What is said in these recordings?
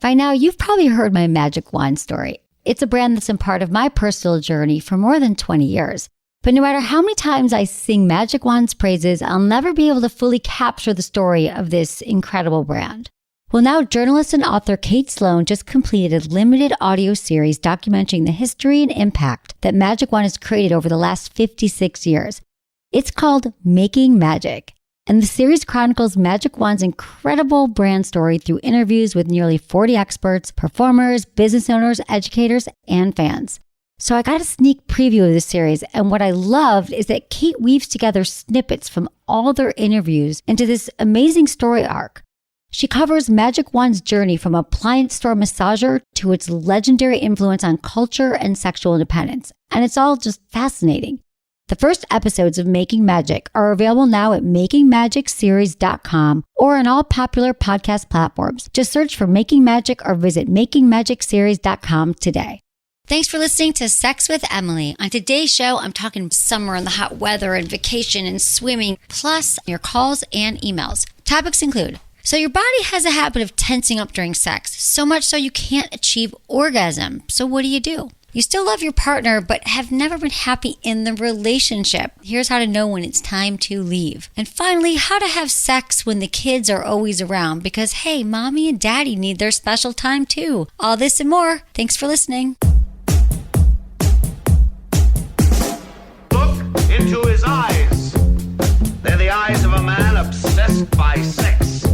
By now, you've probably heard my magic wand story. It's a brand that's been part of my personal journey for more than 20 years. But no matter how many times I sing Magic Wand's praises, I'll never be able to fully capture the story of this incredible brand. Well, now journalist and author Kate Sloan just completed a limited audio series documenting the history and impact that Magic Wand has created over the last 56 years. It's called Making Magic. And the series chronicles Magic Wand's incredible brand story through interviews with nearly 40 experts, performers, business owners, educators, and fans. So I got a sneak preview of this series, and what I loved is that Kate weaves together snippets from all their interviews into this amazing story arc. She covers Magic Wand's journey from appliance store massager to its legendary influence on culture and sexual independence, and it's all just fascinating. The first episodes of Making Magic are available now at makingmagicseries.com or on all popular podcast platforms. Just search for Making Magic or visit makingmagicseries.com today. Thanks for listening to Sex with Emily. On today's show, I'm talking summer and the hot weather and vacation and swimming, plus your calls and emails. Topics include, so your body has a habit of tensing up during sex, so much so you can't achieve orgasm. So what do? You still love your partner, but have never been happy in the relationship. Here's how to know when it's time to leave. And finally, how to have sex when the kids are always around. Because, hey, mommy and daddy need their special time too. All this and more. Thanks for listening. Look into his eyes. They're the eyes of a man obsessed by sex.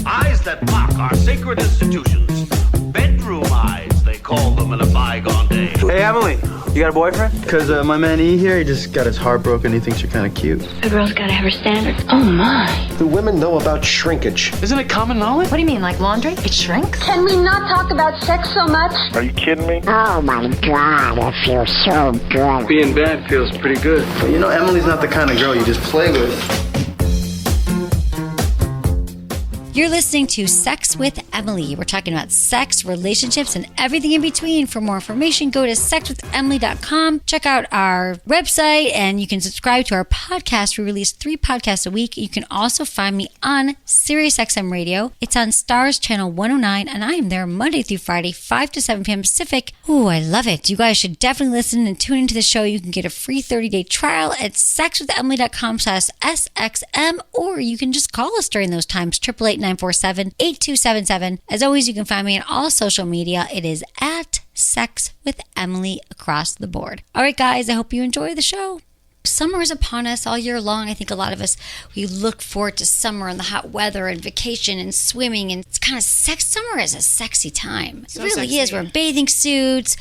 Eyes that mock our sacred institutions. Bedroom eyes, they call them in a bygone day. Hey, Emily, you got a boyfriend? Because my man E here, he just got his heart broken. He thinks you're kind of cute. A girl's gotta have her standards. Oh my. Do women know about shrinkage? Isn't it common knowledge? What do you mean, like laundry? It shrinks? Can we not talk about sex so much? Are you kidding me? Oh my God, it feels so good. Being bad feels pretty good. But you know, Emily's not the kind of girl you just play with. You're listening to Sex with Emily. We're talking about sex, relationships, and everything in between. For more information, go to sexwithemily.com. Check out our website, and you can subscribe to our podcast. We release 3 podcasts a week. You can also find me on SiriusXM Radio. It's on Stars Channel 109, and I am there Monday through Friday, 5 to 7 p.m. Pacific. Ooh, I love it. You guys should definitely listen and tune into the show. You can get a free 30-day trial at sexwithemily.com/SXM, or you can just call us during those times, 888-947-8277. As always, you can find me on all social media. It is at Sex with Emily across the board. All right, guys, I hope you enjoy the show. Summer is upon us all year long. I think a lot of us, we look forward to summer and the hot weather and vacation and swimming, and it's kind of Summer is a sexy time. It really is. We're in bathing suits,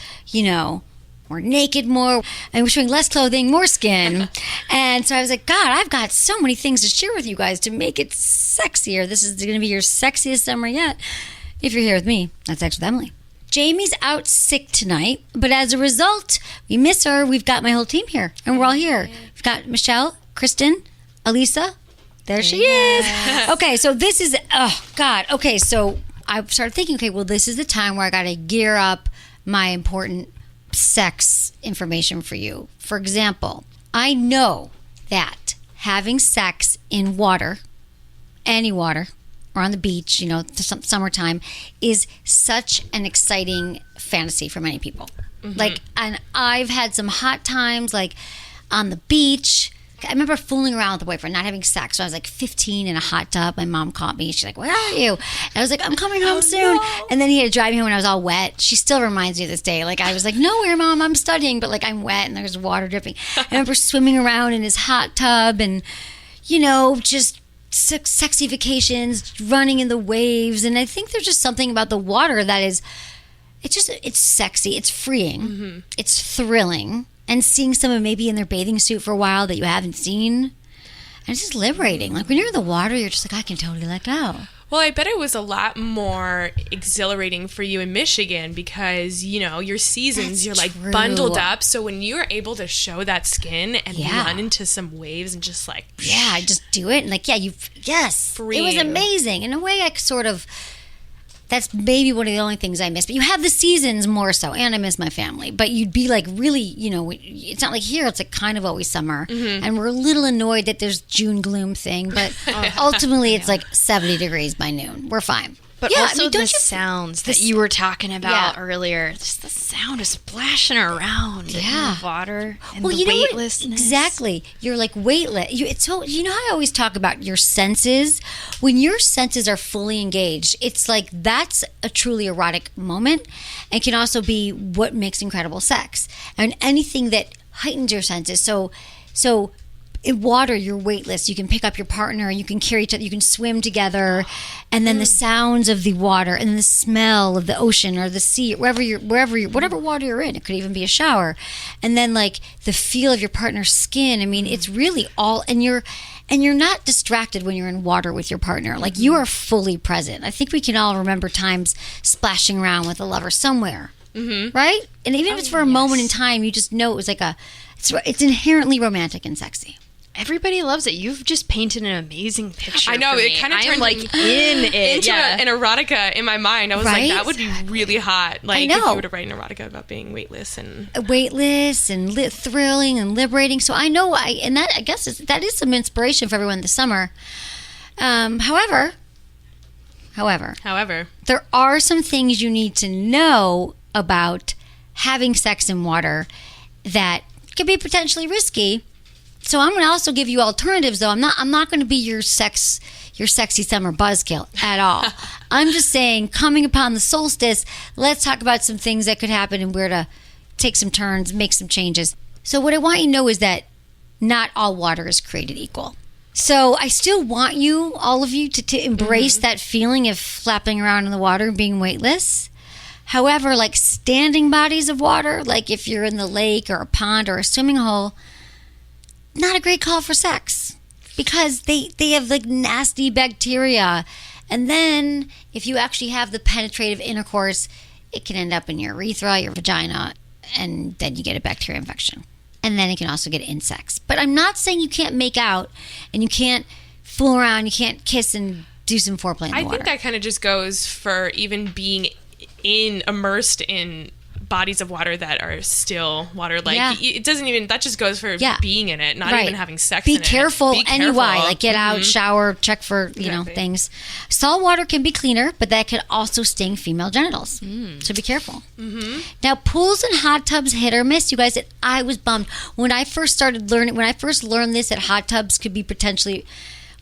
we're naked more, and we're showing less clothing, more skin. And so I was like, God, I've got so many things to share with you guys to make it sexier. This is going to be your sexiest summer yet. If you're here with me, that's Sex with Emily. Jamie's out sick tonight, but as a result, we miss her. We've got my whole team here, and we're all here. We've got Michelle, Kristen, Elisa. There she is. Okay, so this is, oh, God. Okay, so I started thinking, okay, well, this is the time where I got to gear up my important sex information for you. For example, I know that having sex in water, any water, or on the beach, summertime, is such an exciting fantasy for many people. Mm-hmm. And I've had some hot times, on the beach. I remember fooling around with a boyfriend, not having sex. So I was 15 in a hot tub. My mom caught me. She's like, "Where are you?" And I was like, "I'm coming home soon." No. And then he had to drive me home when I was all wet. She still reminds me of this day. I was like, "Nowhere, Mom. I'm studying." But I'm wet and there's water dripping. I remember swimming around in his hot tub and, just sexy vacations, running in the waves. And I think there's just something about the water that is, it's sexy. It's freeing. Mm-hmm. It's thrilling. And seeing someone maybe in their bathing suit for a while that you haven't seen. And it's just liberating. When you're in the water, you're just I can totally let go. Well, I bet it was a lot more exhilarating for you in Michigan because, your seasons, you're bundled up. So when you're able to show that skin and run into some waves and just just do it. And freeing. It was amazing. In a way, that's maybe one of the only things I miss. But you have the seasons more so, and I miss my family. But you'd be really, it's not like here. It's kind of always summer. Mm-hmm. And we're a little annoyed that there's June gloom thing. But ultimately, it's 70 degrees by noon. We're fine. But Yeah, also I mean, don't the you- sounds this- that you were talking about Yeah. earlier. Just the sound of splashing around in the water and the you know what? weightlessness. Exactly. You're like weightless. It's so, you know how I always talk about your senses? When your senses are fully engaged, it's like that's a truly erotic moment and can also be what makes incredible sex. And anything that heightens your senses. So in water, you're weightless. You can pick up your partner, you can carry each other, you can swim together, and then the sounds of the water and the smell of the ocean or the sea, whatever water you're in. It could even be a shower, and then like the feel of your partner's skin. I mean, it's really all, and you're not distracted when you're in water with your partner. Like you are fully present. I think we can all remember times splashing around with a lover somewhere, right? And even if it's for a moment in time, you just know it was like it's inherently romantic and sexy. Everybody loves it. You've just painted an amazing picture. I know, for it me. kind of I am turned like in it. into an erotica in my mind. I was Right? like, that would be really hot. Like if know. you were to write an erotica about being weightless and Thrilling and liberating. So I know I guess that is some inspiration for everyone this summer. However, there are some things you need to know about having sex in water that could be potentially risky. So I'm going to also give you alternatives, though. I'm not going to be your sexy summer buzzkill at all. I'm just saying, coming upon the solstice, let's talk about some things that could happen and where to take some turns, make some changes. So what I want you to know is that not all water is created equal. So I still want you, all of you, to embrace that feeling of flapping around in the water and being weightless. However, like standing bodies of water, like if you're in the lake or a pond or a swimming hole, not a great call for sex because they have like nasty bacteria. And then if you actually have the penetrative intercourse, it can end up in your urethra, your vagina, and then you get a bacteria infection. And then it can also get insects. But I'm not saying you can't make out and you can't fool around, you can't kiss and do some foreplay in the water. I think that kind of just goes for even being immersed in bodies of water that are still water. Like it doesn't even, that just goes for being in it, not even having sex in it. Be careful anyway. Like get out, shower, check for, things. Salt water can be cleaner, but that can also sting female genitals. So be careful. Now, pools and hot tubs, hit or miss. You guys, I was bummed. When I first learned this, that hot tubs could be potentially,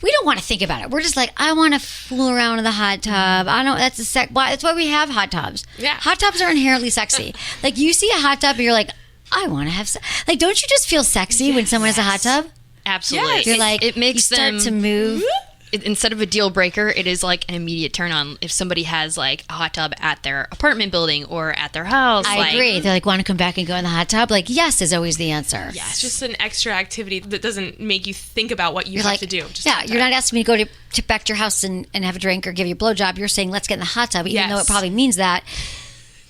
we don't want to think about it. We're just like, I want to fool around in the hot tub. I don't. That's why we have hot tubs. Yeah. Hot tubs are inherently sexy. Like you see a hot tub and you're like, I want to have sex. Like, don't you just feel sexy when someone has a hot tub? Absolutely. Yes. You're like, it makes you start them to move. Instead of a deal breaker, it is like an immediate turn on if somebody has like a hot tub at their apartment building or at their house. I agree. They're like, want to come back and go in the hot tub? Like, yes is always the answer. Yeah, it's just an extra activity that doesn't make you think about what you have to do. Just you're not asking me to go to back to your house and have a drink or give you a blowjob. You're saying, let's get in the hot tub, even though it probably means that.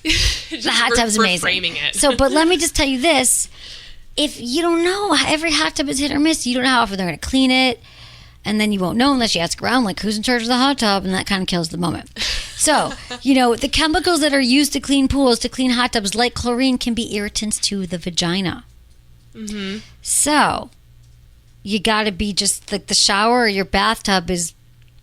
The hot tub's amazing. Reframing it. So, but let me just tell you this. If you don't know, every hot tub is hit or miss. You don't know how often they're going to clean it. And then you won't know unless you ask around, like, who's in charge of the hot tub? And that kind of kills the moment. So, the chemicals that are used to clean pools, to clean hot tubs, like chlorine, can be irritants to the vagina. So, you got to be just like the shower or your bathtub is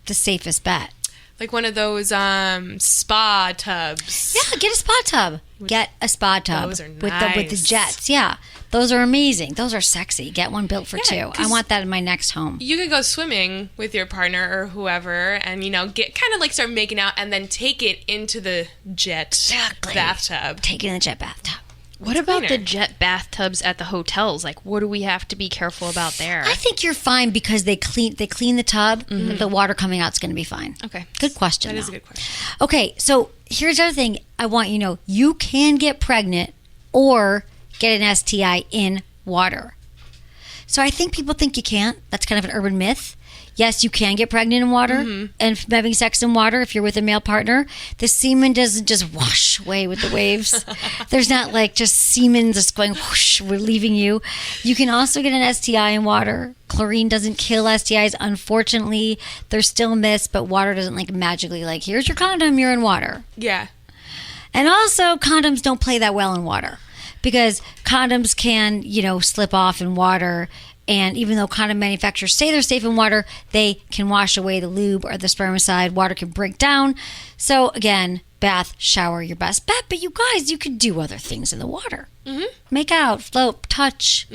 the safest bet. Like one of those spa tubs. Yeah, get a spa tub. Get a spa tub. Those are with the jets. Yeah, those are amazing. Those are sexy. Get one built for two. I want that in my next home. You could go swimming with your partner or whoever and, get kind of like start making out and then take it into the jet bathtub. Take it in the jet bathtub. What about the jet bathtubs at the hotels? Like, what do we have to be careful about there? I think you're fine because they clean the tub. The water coming out is going to be fine. Okay. Good question. That is a good question. Okay, so here's the other thing I want you to know. You can get pregnant or get an STI in water. So I think people think you can't. That's kind of an urban myth. Yes, you can get pregnant in water and having sex in water if you're with a male partner. The semen doesn't just wash away with the waves. There's not like just semen just going whoosh, we're leaving you. You can also get an STI in water. Chlorine doesn't kill STIs. Unfortunately, there's still myths, but water doesn't like magically like, here's your condom, you're in water. Yeah. And also, condoms don't play that well in water because condoms can, slip off in water And even though condom manufacturers say they're safe in water, they can wash away the lube or the spermicide. Water can break down. So again, bath, shower, your best bet. But you guys, you could do other things in the water. Make out, float, touch,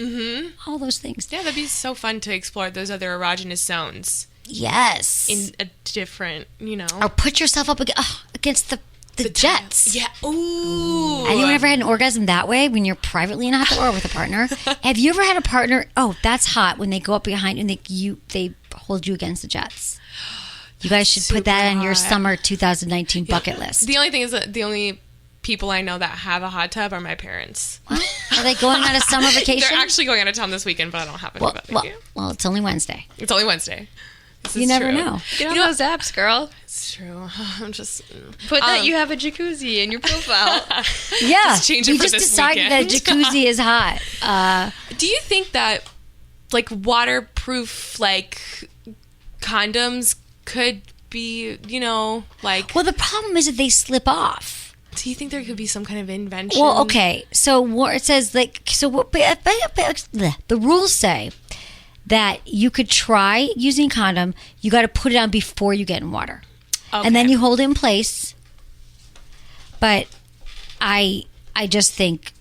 all those things. Yeah, that'd be so fun to explore those other erogenous zones. Yes. In a different, Or put yourself up against the jets. Yeah. Ooh. Anyone ever had an orgasm that way when you're privately in a hot tub or with a partner? Have you ever had a partner? Oh, that's hot when they go up behind and they hold you against the jets. You guys should put that on your summer 2019 bucket list. The only thing is that the only people I know that have a hot tub are my parents. What? Are they going on a summer vacation? They're actually going out of town this weekend, but I don't happen to. Well, it's only Wednesday. It's only Wednesday. You never know. Get on those apps, girl. It's true. I'm just put that you have a jacuzzi in your profile. Yeah, just change it you for just this decided that a weekend. jacuzzi is hot. Do you think that like waterproof like condoms could be, like? Well, the problem is that they slip off. Do you think there could be some kind of invention? Well, okay. So it says the rules say that you could try using a condom. You got to put it on before you get in water. Okay. And then you hold it in place. But I just think,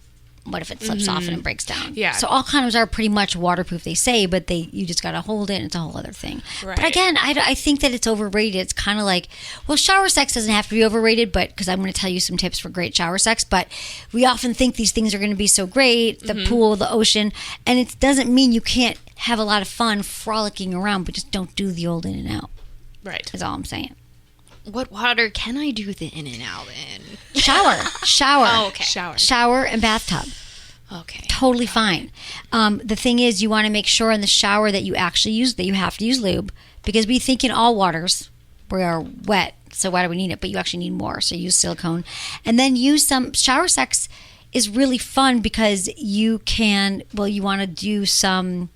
what if it slips off and it breaks down? Yeah. So all condoms are pretty much waterproof, they say, but you just got to hold it and it's a whole other thing. Right. But again, I think that it's overrated. It's kind of like, well, shower sex doesn't have to be overrated, but because I'm going to tell you some tips for great shower sex, but we often think these things are going to be so great, the pool, the ocean, and it doesn't mean you can't have a lot of fun frolicking around, but just don't do the old in and out. Right. Is all I'm saying. What water can I do the in and out in? Shower. Oh, okay. Shower And bathtub. Okay. Totally fine. The thing is, you want to make sure in the shower that you have to use lube, because we think in all waters we are wet, so why do we need it? But you actually need more, so use silicone. And then use some. Shower sex is really fun because you want to do some.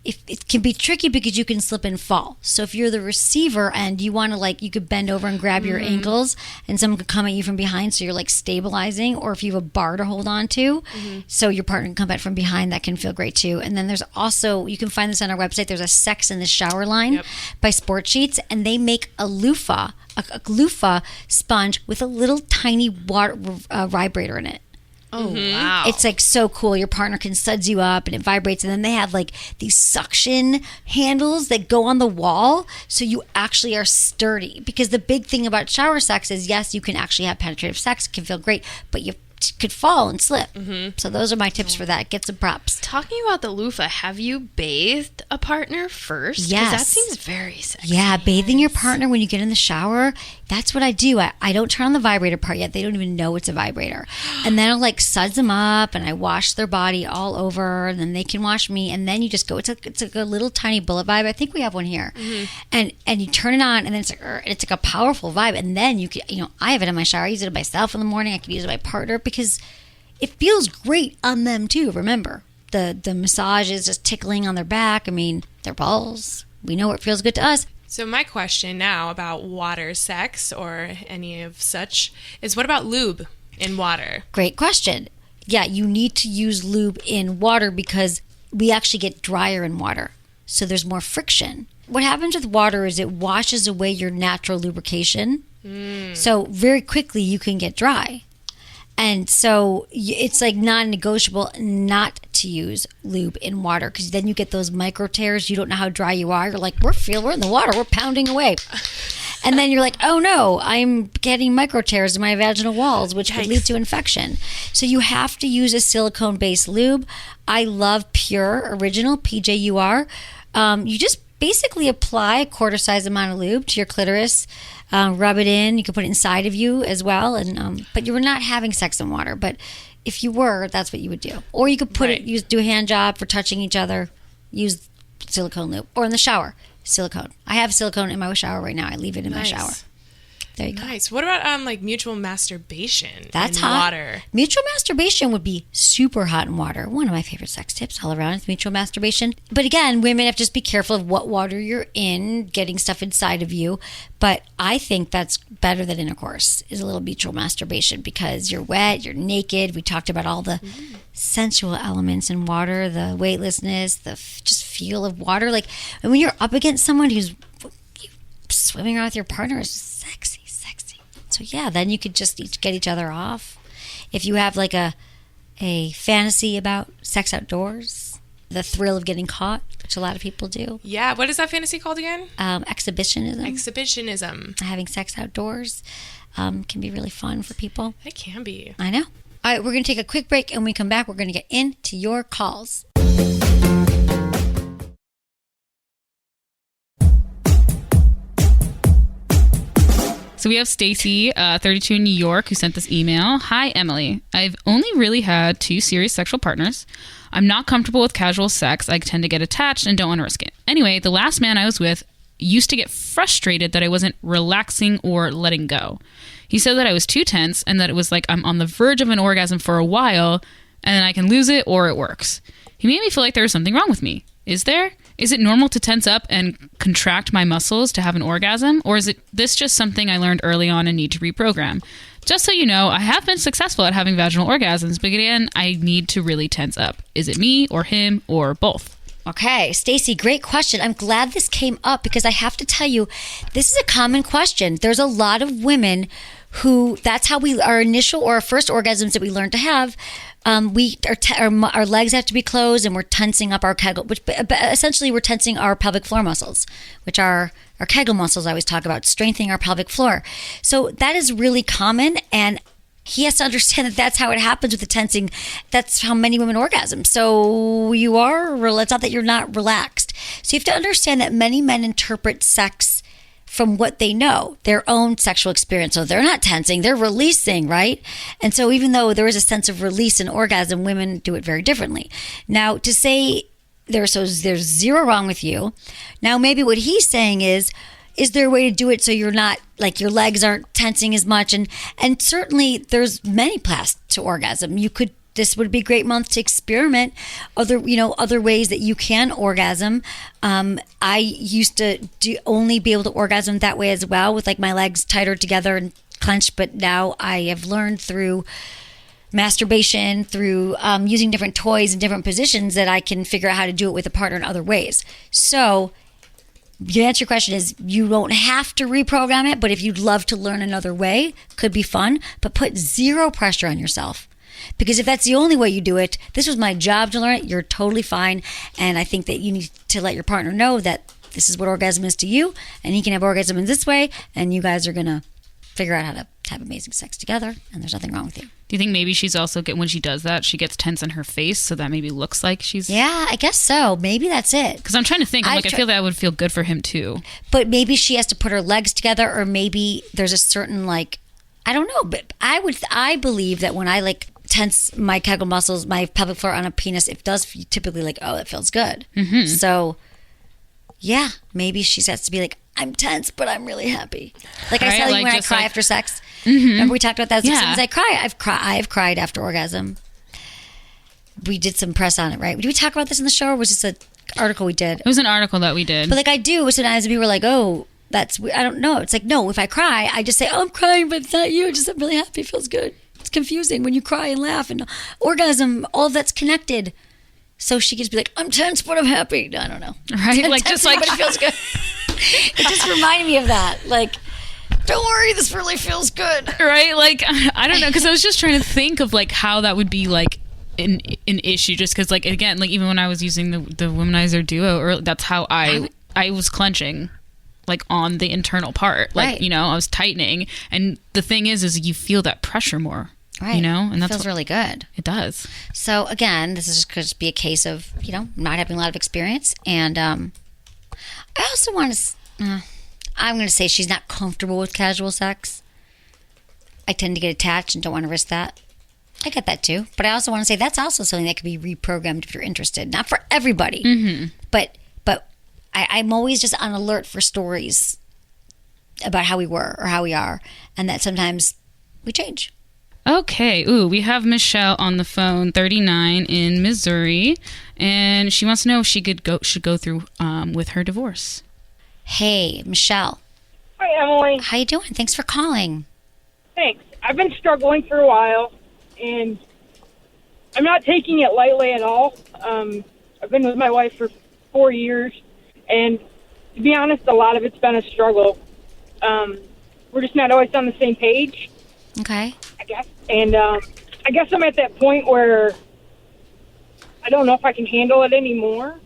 It can be tricky because you can slip and fall. So if you're the receiver and you want to you could bend over and grab your ankles and someone could come at you from behind, so you're stabilizing, or if you have a bar to hold on to, so your partner can come at from behind, that can feel great too. And then there's also, you can find this on our website, there's a Sex in the Shower line by Sport Sheets, and they make a loofah, a loofah sponge with a little tiny water vibrator in it. Oh, wow. It's so cool. Your partner can suds you up and it vibrates, and then they have these suction handles that go on the wall, so you actually are sturdy. Because the big thing about shower sex is, yes, you can actually have penetrative sex, it can feel great, but you could fall and slip. So those are my tips for that. Get some props. Talking about the loofah, have you bathed a partner first? 'Cause Yes. that seems very sexy. Yeah, bathing your partner when you get in the shower, that's what I do. I don't turn on the vibrator part yet. They don't even know it's a vibrator. And then I'll suds them up and I wash their body all over, and then they can wash me, and then you just go, it's like a little tiny bullet vibe. I think we have one here. And you turn it on, and then it's like a powerful vibe, and then you can, I have it in my shower. I use it myself in the morning. I can use it with my partner because it feels great on them too. Remember, the massage is just tickling on their back. I mean, their balls. We know it feels good to us. So my question now about water sex or any of such is, what about lube in water? Great question. Yeah, you need to use lube in water because we actually get drier in water. So there's more friction. What happens with water is it washes away your natural lubrication. So very quickly you can get dry. And so it's non-negotiable not to use lube in water, because then you get those micro tears. You don't know how dry you are. You're we're in the water. We're pounding away. And then you're oh no, I'm getting micro tears in my vaginal walls, which could lead to infection. So you have to use a silicone-based lube. I love Pure Original, PJUR. You just basically apply a quarter-size amount of lube to your clitoris. Rub it in. You can put it inside of you as well, and but you were not having sex in water. But if you were, that's what you would do. Or you could do a hand job for touching each other. Use silicone lube, or in the shower, silicone. I have silicone in my shower right now. I leave it in my shower. There you go. Nice. What about like mutual masturbation? That's in hot. Water. Mutual masturbation would be super hot in water. One of my favorite sex tips all around is mutual masturbation. But again, women have to just be careful of what water you're in, getting stuff inside of you. But I think that's better than intercourse, is a little mutual masturbation, because you're wet, you're naked. We talked about all the sensual elements in water, the weightlessness, the just feel of water. Like, and when you're up against someone who's swimming around with your partner, is sexy. So yeah, then you could just get each other off. If you have like a fantasy about sex outdoors, the thrill of getting caught, which a lot of people do. Yeah, what is that fantasy called again? Exhibitionism. Exhibitionism. Having sex outdoors can be really fun for people. It can be. I know. All right, we're going to take a quick break, and when we come back, we're going to get into your calls. So we have Stacy, 32 in New York, who sent this email. Hi, Emily. I've only really had 2 serious sexual partners. I'm not comfortable with casual sex. I tend to get attached and don't want to risk it. Anyway, the last man I was with used to get frustrated that I wasn't relaxing or letting go. He said that I was too tense and that it was like I'm on the verge of an orgasm for a while and then I can lose it or it works. He made me feel like there was something wrong with me. Is there? Is it normal to tense up and contract my muscles to have an orgasm? Or is this just something I learned early on and need to reprogram? Just so you know, I have been successful at having vaginal orgasms, but again, I need to really tense up. Is it me or him or both? Okay, Stacy, great question. I'm glad this came up because I have to tell you, this is a common question. There's a lot of women who, that's how our initial or our first orgasms that we learn to have, our legs have to be closed and we're tensing up our Kegel, which essentially we're tensing our pelvic floor muscles, which are our Kegel muscles I always talk about, strengthening our pelvic floor. So that is really common, and he has to understand that that's how it happens with the tensing. That's how many women orgasm. So it's not that you're not relaxed. So you have to understand that many men interpret sex from what they know, their own sexual experience. So they're not tensing, they're releasing, right? And so even though there is a sense of release in orgasm, women do it very differently. Now, to say there's zero wrong with you. Now, maybe what he's saying is there a way to do it so you're not, like, your legs aren't tensing as much? And certainly there's many paths to orgasm. This would be a great month to experiment other ways that you can orgasm. I used to only be able to orgasm that way as well, with like my legs tighter together and clenched. But now I have learned through masturbation, through using different toys in different positions, that I can figure out how to do it with a partner in other ways. So the answer to your question is you don't have to reprogram it, but if you'd love to learn another way, could be fun, but put zero pressure on yourself. Because if that's the only way you do it, this was my job to learn it, you're totally fine. And I think that you need to let your partner know that this is what orgasm is to you, and he can have orgasm in this way, and you guys are going to figure out how to have amazing sex together, and there's nothing wrong with you. Do you think maybe she's also, when she does that, she gets tense in her face, so that maybe looks like she's... Yeah, I guess so. Maybe that's it. Because I'm trying to think. I feel that would feel good for him too. But maybe she has to put her legs together, or maybe there's a certain, like, I don't know, but I believe that when I, like, tense my Kegel muscles, my pelvic floor on a penis, it does typically like, oh, it feels good. Mm-hmm. So yeah, maybe she has to be like, I'm tense, but I'm really happy. Like I tell you, when I cry after sex. Mm-hmm. Remember we talked about that? As soon as I cry, I've cried after orgasm. We did some press on it, right? Did we talk about this in the show, or was this an article we did? It was an article that we did. But like I do, sometimes people are like, oh, that's, I don't know. It's like, no, if I cry, I just say, oh, I'm crying, but it's not you. I'm really happy. It feels good. It's confusing when you cry and laugh, and orgasm, all of that's connected. So she could be like, I'm tense, but I'm happy. I don't know. Right? I'm like, tense, just like, but it feels good. It just reminded me of that. Like, don't worry, this really feels good. Right? Like, I don't know. Cause I was just trying to think of like how that would be like an issue, just cause like, again, like even when I was using the womanizer duo, or that's how I was clenching. Like on the internal part, like, right. You know, I was tightening, and the thing is you feel that pressure more, right? You know, and that feels really good. It does. So again, this is just going to be a case of, you know, not having a lot of experience, and I also want to. I'm going to say she's not comfortable with casual sex. I tend to get attached and don't want to risk that. I get that too, but I also want to say that's also something that could be reprogrammed if you're interested. Not for everybody, but. I'm always just on alert for stories about how we were or how we are, and that sometimes we change. Okay. Ooh, we have Michelle on the phone, 39 in Missouri, and she wants to know if she should go through with her divorce. Hey, Michelle. Hi, Emily. How you doing? Thanks for calling. Thanks. I've been struggling for a while, and I'm not taking it lightly at all. I've been with my wife for 4 years, and to be honest, a lot of it's been a struggle. We're just not always on the same page. Okay. I guess. And I guess I'm at that point where I don't know if I can handle it anymore,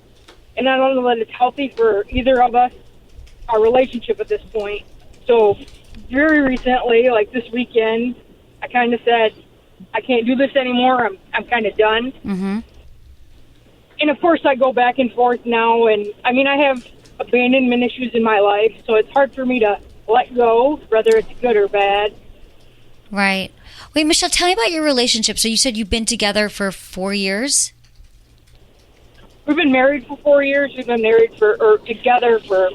and I don't know that it's healthy for either of us, our relationship at this point. So very recently, like this weekend, I kind of said, I can't do this anymore. I'm kind of done. Mm-hmm. And of course, I go back and forth now. And I mean, I have abandonment issues in my life, so it's hard for me to let go, whether it's good or bad. Right. Wait, Michelle, tell me about your relationship. So you said you've been together for 4 years? We've been married for 4 years. We've been together for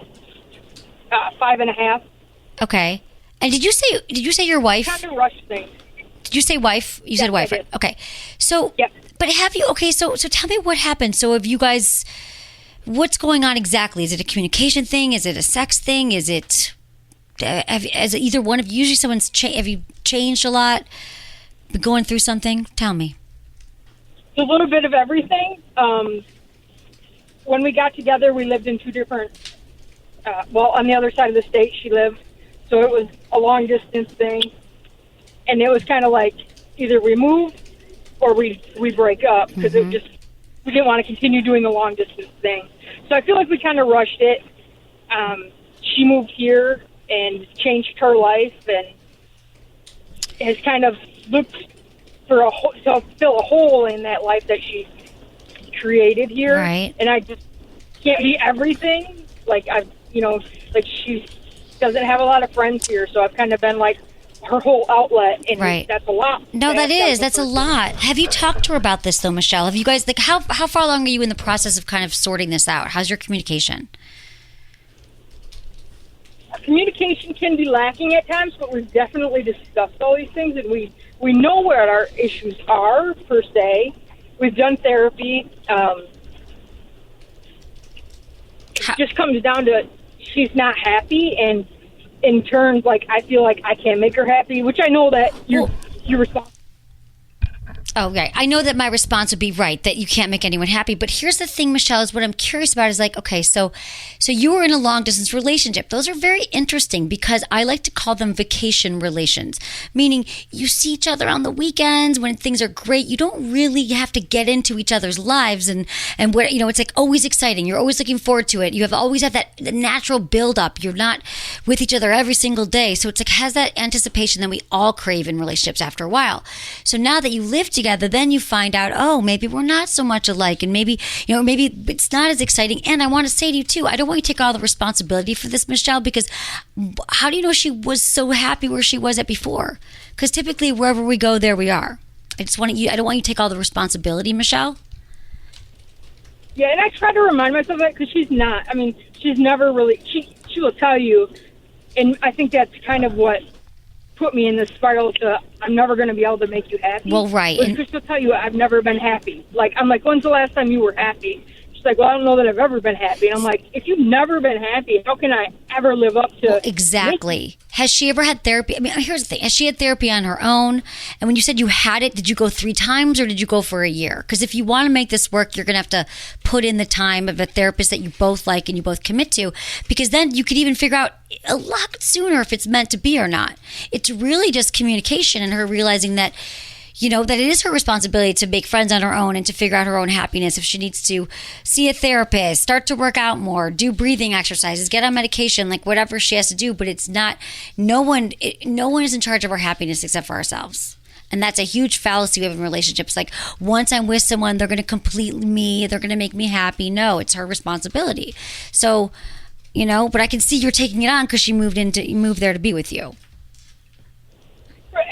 5.5. Okay. And did you say your wife? Kind of rushed things. Did you say wife? You said wife, right? Okay. So, yep. But have you? Okay. So tell me what happened. So have you guys? What's going on exactly? Is it a communication thing? Is it a sex thing? Is it? Has either one of you? Usually, someone's have you changed a lot? Been going through something? Tell me. A little bit of everything. When we got together, we lived in two different. On the other side of the state, she lived, so it was a long distance thing. And it was kind of like either we move or we break up because we didn't want to continue doing the long distance thing. So I feel like we kind of rushed it. She moved here and changed her life and has kind of looked for to fill a hole in that life that she created here. Right. And I just can't be everything. Like she doesn't have a lot of friends here, so I've kind of been like her whole outlet, and right. That's a lot. No, that's a lot. Have you talked to her about this though, Michelle? Have you guys how far along are you in the process of kind of sorting this out? How's your communication? Our communication can be lacking at times, but we've definitely discussed all these things, and we know where our issues are per se. We've done therapy. It just comes down to she's not happy, and in turn, like I feel like I can't make her happy, which I know that you're responsible. Oh, right. I know that my response would be right, that you can't make anyone happy. But here's the thing, Michelle, is what I'm curious about is like, okay, so you were in a long distance relationship. Those are very interesting because I like to call them vacation relations, meaning you see each other on the weekends when things are great. You don't really have to get into each other's lives and what, it's like always exciting. You're always looking forward to it. You always have that natural buildup. You're not with each other every single day. So it's like has that anticipation that we all crave in relationships after a while. So now that you live together, then you find out, oh, maybe we're not so much alike, and maybe it's not as exciting. And I want to say to you too, I don't want you to take all the responsibility for this, Michelle, because how do you know she was so happy where she was at before? Because typically wherever we go, there we are. I don't want you to take all the responsibility, Michelle. Yeah, and I try to remind myself of that because she's not. I mean, she's never really. She will tell you, and I think that's kind of what put me in this spiral to I'm never going to be able to make you happy. Well, right. Because she'll tell you I've never been happy. Like, I'm like, when's the last time you were happy? She's like, well, I don't know that I've ever been happy. And I'm like, if you've never been happy, how can I ever live up to... Well, exactly. Has she ever had therapy? I mean, here's the thing. Has she had therapy on her own? And when you said you had it, did you go 3 times or did you go for a year? Because if you want to make this work, you're going to have to put in the time of a therapist that you both like and you both commit to. Because then you could even figure out a lot sooner if it's meant to be or not. It's really just communication and her realizing that, that it is her responsibility to make friends on her own and to figure out her own happiness. If she needs to see a therapist, start to work out more, do breathing exercises, get on medication, like whatever she has to do. But it's not, no one is in charge of our happiness except for ourselves. And that's a huge fallacy we have in relationships. Like once I'm with someone, they're going to complete me. They're going to make me happy. No, it's her responsibility. So, but I can see you're taking it on because she moved there to be with you.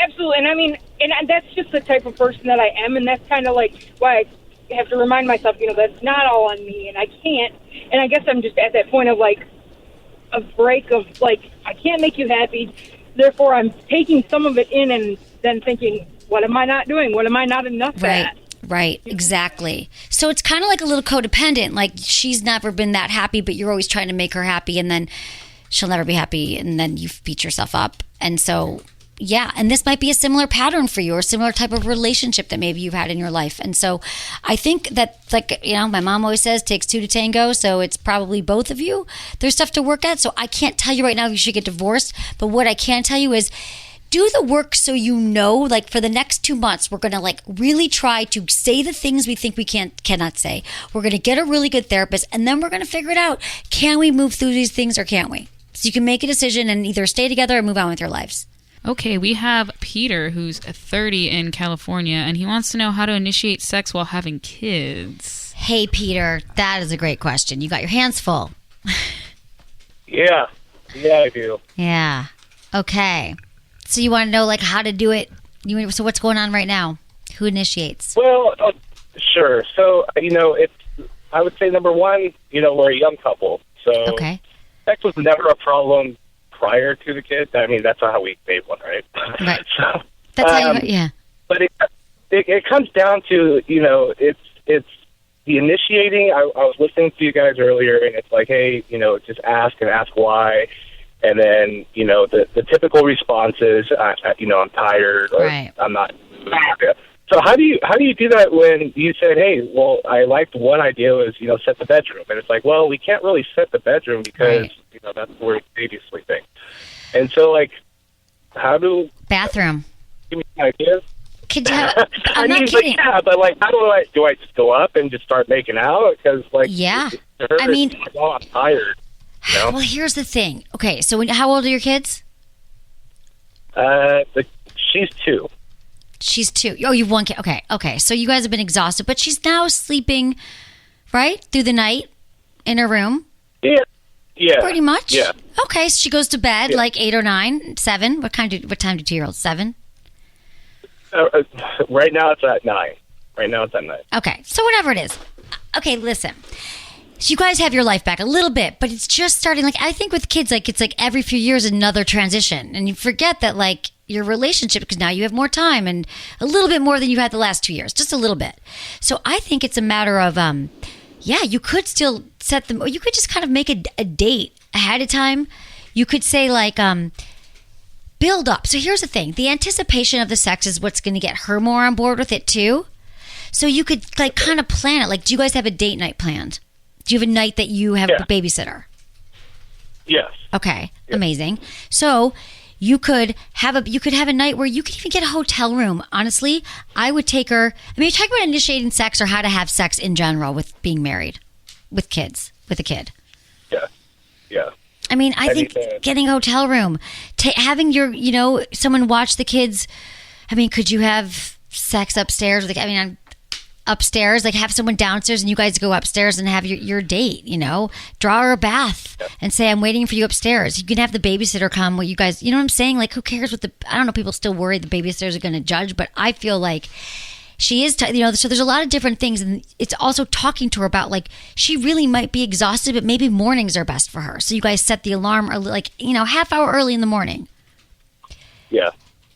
Absolutely. And I mean, and that's just the type of person that I am. And that's kind of like why I have to remind myself, that's not all on me and I can't. And I guess I'm just at that point of like, a break of, like, I can't make you happy, therefore I'm taking some of it in and then thinking, what am I not doing? What am I not enough at? Right, exactly. So it's kind of like a little codependent. Like, she's never been that happy, but you're always trying to make her happy, and then she'll never be happy, and then you beat yourself up. And so, yeah, and this might be a similar pattern for you, or a similar type of relationship that maybe you've had in your life. And so I think that, like, you know, my mom always says, takes two to tango, so it's probably both of you. There's stuff to work at, so I can't tell you right now if you should get divorced, but what I can tell you is, do the work so you know, like, for the next 2 months, we're going to, like, really try to say the things we think we cannot say. We're going to get a really good therapist, and then we're going to figure it out. Can we move through these things or can't we? So you can make a decision and either stay together or move on with your lives. Okay, we have Peter, who's 30 in California, and he wants to know how to initiate sex while having kids. Hey, Peter, that is a great question. You got your hands full. Yeah, I do. Yeah. Okay. So you want to know, like, how to do it? So what's going on right now? Who initiates? Well, sure. So, I would say number one, we're a young couple. So okay. Sex was never a problem prior to the kids. I mean, that's how we made one, right? Right. So, that's how you, yeah. But it comes down to, it's the initiating. I was listening to you guys earlier, and it's like, hey, just ask and ask why. And then, the typical responses, I'm tired, or right. I'm not. So how do you do that when you said, hey, well, I liked one idea was, set the bedroom. And it's like, well, we can't really set the bedroom because, right. That's where baby's sleeping. And so, like, bathroom. Give me ideas. Could you have, I'm not kidding. Like, yeah, but, like, how do I just go up and just start making out? Because, like, yeah. I mean, like, oh, I'm tired. Well, here's the thing. Okay, so how old are your kids? She's 2. She's 2. Oh, you've one kid. Okay. So you guys have been exhausted, but she's now sleeping, right, through the night in her room? Yeah. Pretty much? Yeah. Okay, so she goes to bed like 8 or 9, 7. What time do 2-year-olds? 7? Right now it's at 9. Okay, so whatever it is. Okay, listen. So you guys have your life back a little bit, but it's just starting. Like, I think with kids, like, it's like every few years another transition, and you forget that, like, your relationship, because now you have more time and a little bit more than you had the last 2 years, just a little bit. So I think it's a matter of, you could still set them, or you could just kind of make a date ahead of time. You could say, like, build up. So here's the thing: the anticipation of the sex is what's going to get her more on board with it too. So you could, like, kind of plan it. Like, do you guys have a date night planned? Do you have a night that you have a babysitter? Yes. Okay. Yeah. Amazing. So you could have a night where you could even get a hotel room. Honestly, I would take her. I mean, talk about initiating sex or how to have sex in general with being married, with a kid. Yeah. I mean, I think getting a hotel room, having your, someone watch the kids. I mean, could you have sex upstairs? Upstairs, like, have someone downstairs and you guys go upstairs and have your date, draw her a bath and say, I'm waiting for you upstairs. You can have the babysitter come where you guys, you know what I'm saying? Like, who cares I don't know, people still worry the babysitters are going to judge, but I feel like she is, so there's a lot of different things. And it's also talking to her about, like, she really might be exhausted, but maybe mornings are best for her. So you guys set the alarm, or, like, half hour early in the morning. Yeah.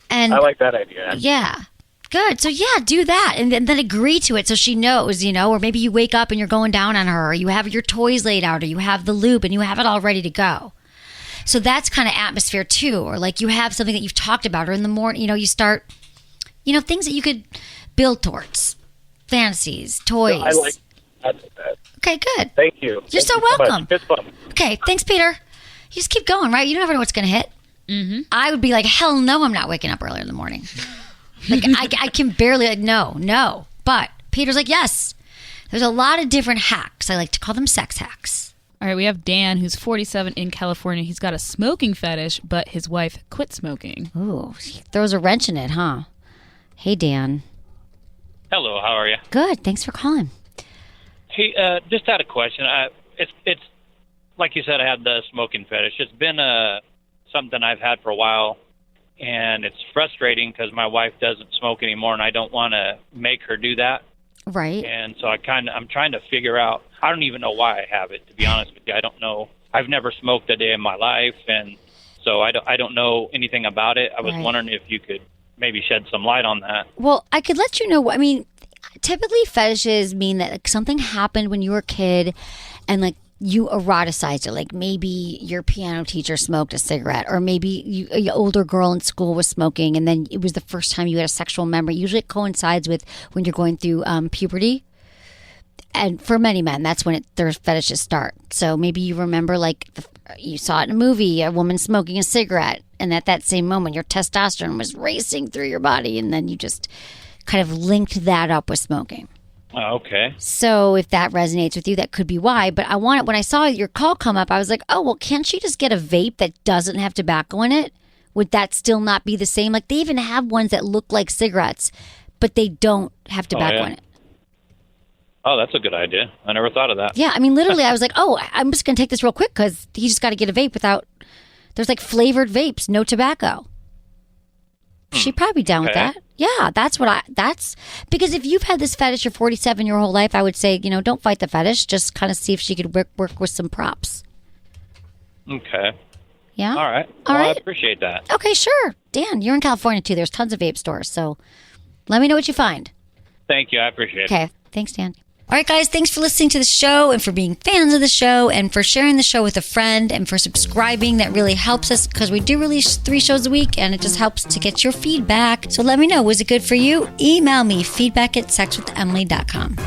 And I like that idea. Yeah. Good. So, do that and then agree to it so she knows, or maybe you wake up and you're going down on her, or you have your toys laid out, or you have the lube and you have it all ready to go. So that's kind of atmosphere too. Or, like, you have something that you've talked about, or in the morning, you start, things that you could build towards, fantasies, toys. I like that. Okay, good. Thank you. You're so welcome. It's fun. Okay, thanks, Peter. You just keep going, right? You never know what's going to hit. Mm-hmm. I would be like, hell no, I'm not waking up early in the morning. Like, I can barely, like, no. But Peter's like, yes. There's a lot of different hacks. I like to call them sex hacks. All right, we have Dan, who's 47 in California. He's got a smoking fetish, but his wife quit smoking. Ooh, he throws a wrench in it, huh? Hey, Dan. Hello, how are you? Good, thanks for calling. Hey, just had a question. It's like you said, I had the smoking fetish. It's been something I've had for a while, and it's frustrating because my wife doesn't smoke anymore, and I don't want to make her do that. Right. And so I'm trying to figure out. I don't even know why I have it, to be honest with you. I don't know. I've never smoked a day in my life, and so I don't know anything about it. I was wondering if you could maybe shed some light on that. Well, I could let you know. I mean, typically fetishes mean that like, something happened when you were a kid and like you eroticized it. Like maybe your piano teacher smoked a cigarette, or maybe an older girl in school was smoking and then it was the first time you had a sexual memory. Usually it coincides with when you're going through puberty. And for many men, that's when their fetishes start. So maybe you remember like you saw it in a movie, a woman smoking a cigarette, and at that same moment your testosterone was racing through your body, and then you just kind of linked that up with smoking. Oh, okay. So if that resonates with you, that could be why. But when I saw your call come up, I was like, oh, well, can't she just get a vape that doesn't have tobacco in it? Would that still not be the same? Like they even have ones that look like cigarettes, but they don't have tobacco in it. Oh, that's a good idea. I never thought of that. Yeah, I mean, literally, I was like, oh, I'm just going to take this real quick because you just got to get a vape without, there's like flavored vapes, no tobacco. She'd probably be down with that. Yeah, that's because if you've had this fetish, you're 47 your whole life, I would say, don't fight the fetish. Just kind of see if she could work with some props. Okay. Yeah? All right. All right. I appreciate that. Okay, sure. Dan, you're in California too. There's tons of vape stores. So let me know what you find. Thank you. I appreciate it. Okay. Thanks, Dan. All right, guys, thanks for listening to the show and for being fans of the show and for sharing the show with a friend and for subscribing. That really helps us because we do release 3 shows a week and it just helps to get your feedback. So let me know, was it good for you? Email me, feedback@sexwithemily.com.